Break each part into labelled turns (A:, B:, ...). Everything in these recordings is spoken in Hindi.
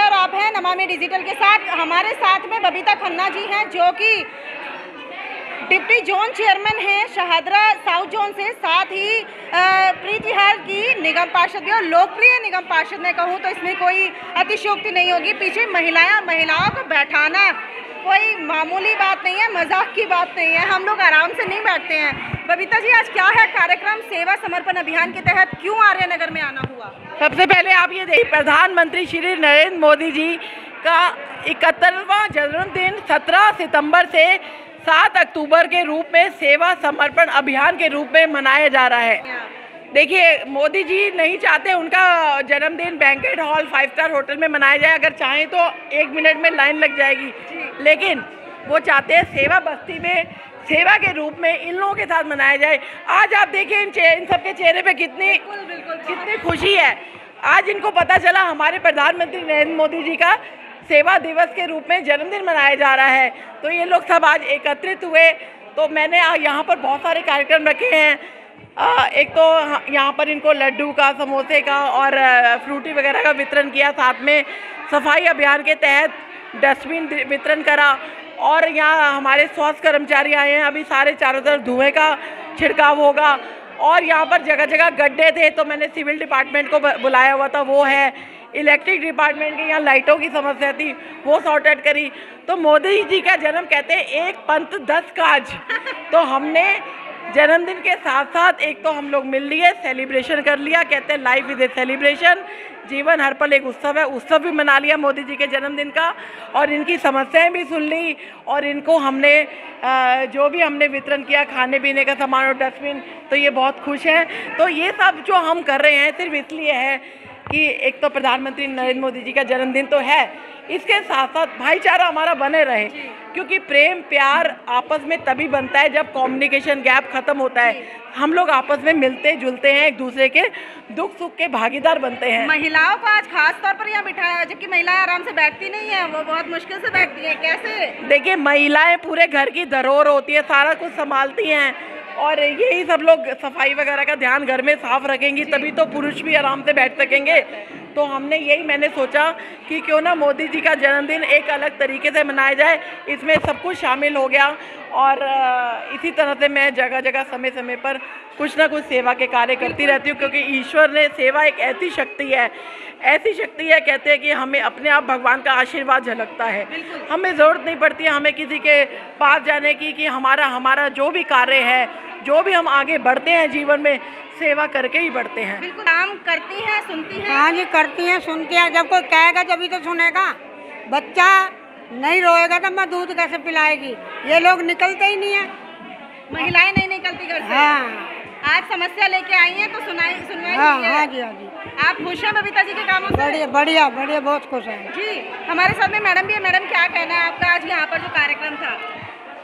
A: और आप हैं नमामि डिजिटल के साथ। हमारे साथ में बबीता खन्ना जी हैं जो कि डिप्टी जोन चेयरमैन हैं शहादरा साउथ जोन से, साथ ही प्रीत विहार की निगम पार्षद भी और लोकप्रिय निगम पार्षद मैं कहूँ तो इसमें कोई अतिशयोक्ति नहीं होगी। पीछे महिलाओं को बैठाना कोई मामूली बात नहीं है, मजाक की बात नहीं है, हम लोग आराम से नहीं बैठते हैं। बबीता जी, आज क्या है कार्यक्रम? सेवा समर्पण अभियान के तहत क्यों आर्यनगर में आना हुआ?
B: सबसे पहले आप ये देखिए, प्रधानमंत्री श्री नरेंद्र मोदी जी का 71वां जन्मदिन 17 सितंबर से 7 अक्टूबर के रूप में सेवा समर्पण अभियान के रूप में मनाया जा रहा है। देखिए, मोदी जी नहीं चाहते उनका जन्मदिन बैंकेट हॉल 5 स्टार होटल में मनाया जाए, अगर चाहें तो 1 मिनट में लाइन लग जाएगी, लेकिन वो चाहते हैं सेवा बस्ती में सेवा के रूप में इन लोगों के साथ मनाया जाए। आज आप देखिए इन सबके चेहरे पे कितनी खुशी है। आज इनको पता चला हमारे प्रधानमंत्री नरेंद्र मोदी जी का सेवा दिवस के रूप में जन्मदिन मनाया जा रहा है, तो ये लोग सब आज एकत्रित हुए। तो मैंने यहाँ पर बहुत सारे कार्यक्रम रखे हैं। एक तो यहाँ पर इनको लड्डू का, समोसे का और फ्रूटी वगैरह का वितरण किया, साथ में सफाई अभियान के तहत डस्टबिन वितरण करा, और यहाँ हमारे स्वास्थ्य कर्मचारी आए हैं। अभी सारे चारों तरफ धुएं का छिड़काव होगा, और यहाँ पर जगह जगह गड्ढे थे तो मैंने सिविल डिपार्टमेंट को बुलाया हुआ था, वो है। इलेक्ट्रिक डिपार्टमेंट की यहाँ लाइटों की समस्या थी, वो सॉर्ट आउट करी। तो मोदी जी का जन्म कहते हैं 1 पंथ 10 काज। तो हमने जन्मदिन के साथ साथ एक तो हम लोग मिल लिए, सेलिब्रेशन कर लिया। कहते हैं लाइफ इज ए सेलिब्रेशन, जीवन हर पल एक उत्सव है। उत्सव भी मना लिया मोदी जी के जन्मदिन का, और इनकी समस्याएं भी सुन ली, और इनको हमने जो भी हमने वितरण किया खाने पीने का सामान और डस्टबिन, तो ये बहुत खुश हैं। तो ये सब जो हम कर रहे हैं सिर्फ इसलिए है कि एक तो प्रधानमंत्री नरेंद्र मोदी जी का जन्मदिन तो है, इसके साथ साथ भाईचारा हमारा बने रहे, क्योंकि प्रेम प्यार आपस में तभी बनता है जब कम्युनिकेशन गैप खत्म होता है। हम लोग आपस में मिलते जुलते हैं, एक दूसरे के दुख सुख के भागीदार बनते हैं।
A: महिलाओं को आज खास तौर पर यहाँ बिठाया, जबकि महिलाएं आराम से बैठती नहीं है, वो बहुत मुश्किल से बैठती है। कैसे?
B: देखिए, महिलाएं पूरे घर की धरोहर होती है, सारा कुछ संभालती हैं, और यही सब लोग सफाई वगैरह का ध्यान घर में साफ रखेंगी, तभी तो पुरुष भी आराम से बैठ सकेंगे। तो मैंने सोचा कि क्यों ना मोदी जी का जन्मदिन एक अलग तरीके से मनाया जाए, इसमें सब कुछ शामिल हो गया। और इसी तरह से मैं जगह जगह समय समय पर कुछ ना कुछ सेवा के कार्य करती रहती हूँ, क्योंकि ईश्वर ने, सेवा एक ऐसी शक्ति है कहते हैं कि हमें अपने आप भगवान का आशीर्वाद झलकता है। हमें ज़रूरत नहीं पड़ती है हमें किसी के पास जाने की, कि हमारा जो भी कार्य है, जो भी हम आगे बढ़ते हैं जीवन में, सेवा करके ही बढ़ते हैं।
A: बिल्कुल। काम करती हैं, सुनती हैं?
C: हाँ जी, करती हैं, सुनती हैं। जब कोई कहेगा जब ही तो सुनेगा। बच्चा नहीं रोएगा तो मैं दूध कैसे पिलाएगी? ये लोग निकलते ही नहीं है,
A: महिलाएं नहीं निकलती घर से।
C: हाँ।
A: आज समस्या लेके आई हैं तो सुनवाई
C: हाँ,
A: की है।
C: हाँ जी, हाँ जी।
A: आप खुश हैं बबीता जी के कामों से?
C: बढ़िया बढ़िया बढ़िया, बहुत खुश है
A: जी। हमारे साथ में मैडम भी है। मैडम, क्या कहना है आपका आज यहाँ पर जो कार्यक्रम था?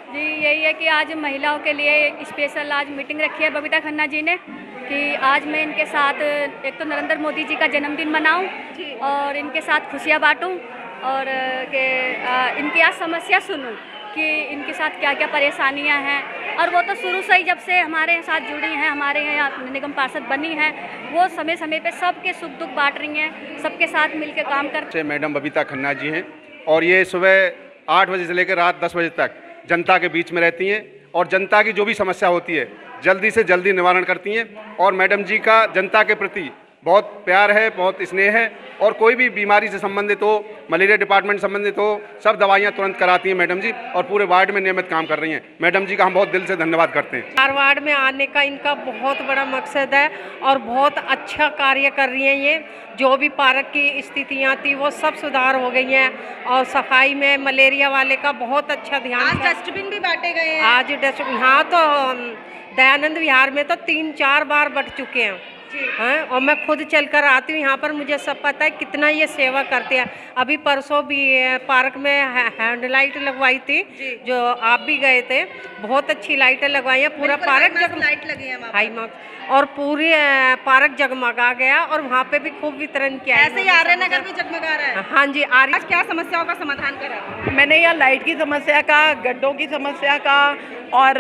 D: जी, यही है कि आज महिलाओं के लिए स्पेशल आज मीटिंग रखी है बबीता खन्ना जी ने, कि आज मैं इनके साथ एक तो नरेंद्र मोदी जी का जन्मदिन मनाऊं और इनके साथ खुशियां बांटूं, और इनकी आज समस्या सुनूं कि इनके साथ क्या क्या परेशानियां हैं। और वो तो शुरू से ही जब से हमारे साथ जुड़ी हैं, हमारे यहाँ निगम पार्षद बनी हैं, वो समय समय पे सबके सुख दुख बांट रही हैं, सबके साथ मिलकर काम करते।
E: मैडम बबीता खन्ना जी हैं, और ये सुबह 8 बजे से लेकर रात 10 बजे तक जनता के बीच में रहती हैं, और जनता की जो भी समस्या होती है जल्दी से जल्दी निवारण करती हैं। और मैडम जी का जनता के प्रति बहुत प्यार है, बहुत स्नेह है, और कोई भी बीमारी से संबंधित हो, मलेरिया डिपार्टमेंट संबंधित हो, सब दवाइयाँ तुरंत कराती हैं मैडम जी, और पूरे वार्ड में नियमित काम कर रही हैं। मैडम जी का हम बहुत दिल से धन्यवाद करते हैं।
C: 4 वार्ड में आने का इनका बहुत बड़ा मकसद है, और बहुत अच्छा कार्य कर रही हैं ये। जो भी पार्क की स्थितियाँ थी वो सब सुधार हो गई हैं, और सफाई में मलेरिया वाले का बहुत अच्छा ध्यान।
A: आज डस्टबिन भी बांटे गए हैं।
C: आज डस्टबिन, हाँ, तो दयानंद विहार में तो 3-4 बार बट चुके हैं। हाँ, और मैं खुद चलकर आती हूँ यहाँ पर, मुझे सब पता है कितना ये सेवा करते हैं। अभी परसों भी पार्क में हैंड लाइट लगवाई थी, जो आप भी गए थे, बहुत अच्छी लाइटें लगवाई हैं। पूरा पार्क
A: लाइट लगी है
C: हाई मार्क्स, और पूरी पार्क जगमगा गया, और वहाँ पे भी खूब वितरण किया।
A: ऐसे ही आर्यनगर भी जगमगा रहा है।
C: हाँ जी।
A: आज क्या समस्याओं का समाधान करा?
B: मैंने यहाँ लाइट की समस्या का, गड्ढों की समस्या का, और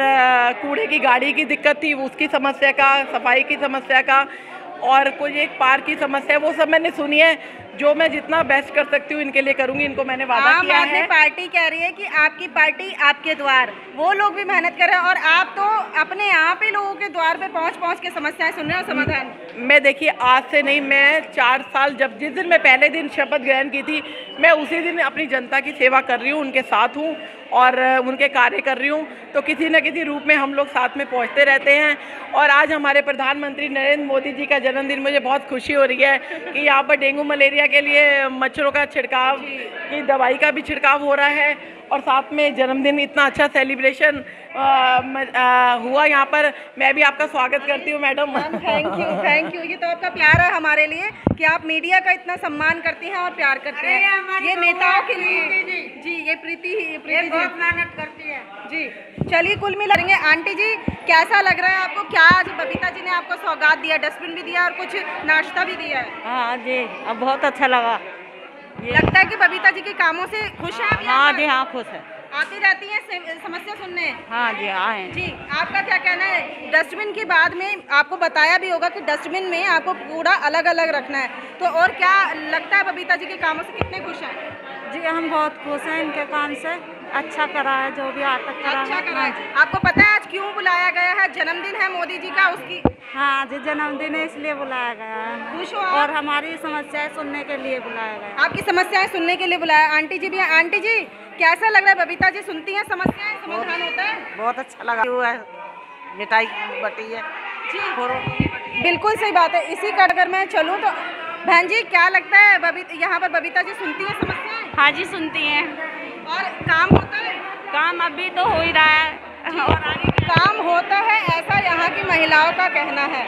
B: कूड़े की गाड़ी की दिक्कत थी उसकी समस्या का, सफाई की समस्या का, और कोई एक पार्क की समस्या, वो सब मैंने सुनी है। जो मैं जितना बेस्ट कर सकती हूँ इनके लिए करूँगी, इनको मैंने वादा
A: आम
B: किया
A: आदमी
B: है।
A: पार्टी कह रही है कि आपकी पार्टी आपके द्वार, वो लोग भी मेहनत कर रहे हैं और आप तो अपने आप ही लोगों के द्वार पे पहुंच के समस्याएं सुन रहे हो, समाधान।
B: मैं देखिए आज से नहीं, मैं 4 साल जिस दिन मैं पहले दिन शपथ ग्रहण की थी, मैं उसी दिन अपनी जनता की सेवा कर रही हूँ, उनके साथ हूँ और उनके कार्य कर रही हूँ। तो किसी न किसी रूप में हम लोग साथ में पहुँचते रहते हैं। और आज हमारे प्रधानमंत्री नरेंद्र मोदी जी का जन्मदिन, मुझे बहुत खुशी हो रही है कि यहाँ पर डेंगू मलेरिया के लिए मच्छरों का छिड़काव की दवाई का भी छिड़काव हो रहा है और साथ में जन्मदिन इतना अच्छा सेलिब्रेशन हुआ यहाँ पर। मैं भी आपका स्वागत करती हूँ मैडम।
A: Thank you. ये तो आपका प्यार है हमारे लिए कि आप मीडिया का इतना सम्मान करती हैं और प्यार करते हैं। ये नेताओं के लिए जी, ये प्रीति बहुत मेहनत करती है जी। चलिए कुल मिलाएंगे। आंटी जी कैसा लग रहा है आपको? क्या आज बबीता जी ने आपको सौगात दिया, डस्टबिन भी दिया और कुछ नाश्ता भी दिया है?
F: हाँ जी, अब बहुत अच्छा लगा।
A: लगता है कि बबीता जी के कामों से खुश हैं आप?
F: हाँ जी, हाँ खुश है।
A: आती रहती हैं समस्या सुनने?
F: हाँ जी, आए
A: जी। आपका क्या कहना है? डस्टबिन की बाद में आपको बताया भी होगा कि डस्टबिन में आपको कूड़ा अलग अलग रखना है, तो और क्या लगता है बबीता जी के कामों से कितने खुश हैं?
F: जी, हम बहुत खुश हैं इनके काम से। अच्छा करा है, जो भी आज तक करा
A: अच्छा करा
F: है।
A: है। आपको पता है आज क्यों बुलाया गया है? जन्मदिन है मोदी जी का, उसकी
F: हाँ जी, जन्मदिन है इसलिए बुलाया गया है।
A: खुश हो आप?
F: और हमारी समस्याएं सुनने के लिए बुलाया गया है।
A: आपकी समस्याएं सुनने के लिए बुलाया। आंटी जी भी हैं। आंटी जी कैसा लग रहा है? बबीता जी सुनती हैं समस्याएं, समाधान होता है?
F: बहुत अच्छा लगा। मिठाई बटी है
A: जी, बिल्कुल सही बात है। इसी का अगर मैं चलूँ तो बहन जी क्या लगता है, यहाँ पर बबीता जी सुनती है समस्याएं?
F: हाँ जी, सुनती हैं।
A: और काम होता है?
F: काम अभी तो हो ही रहा है और आगे
A: काम होता है, ऐसा यहाँ की महिलाओं का कहना है।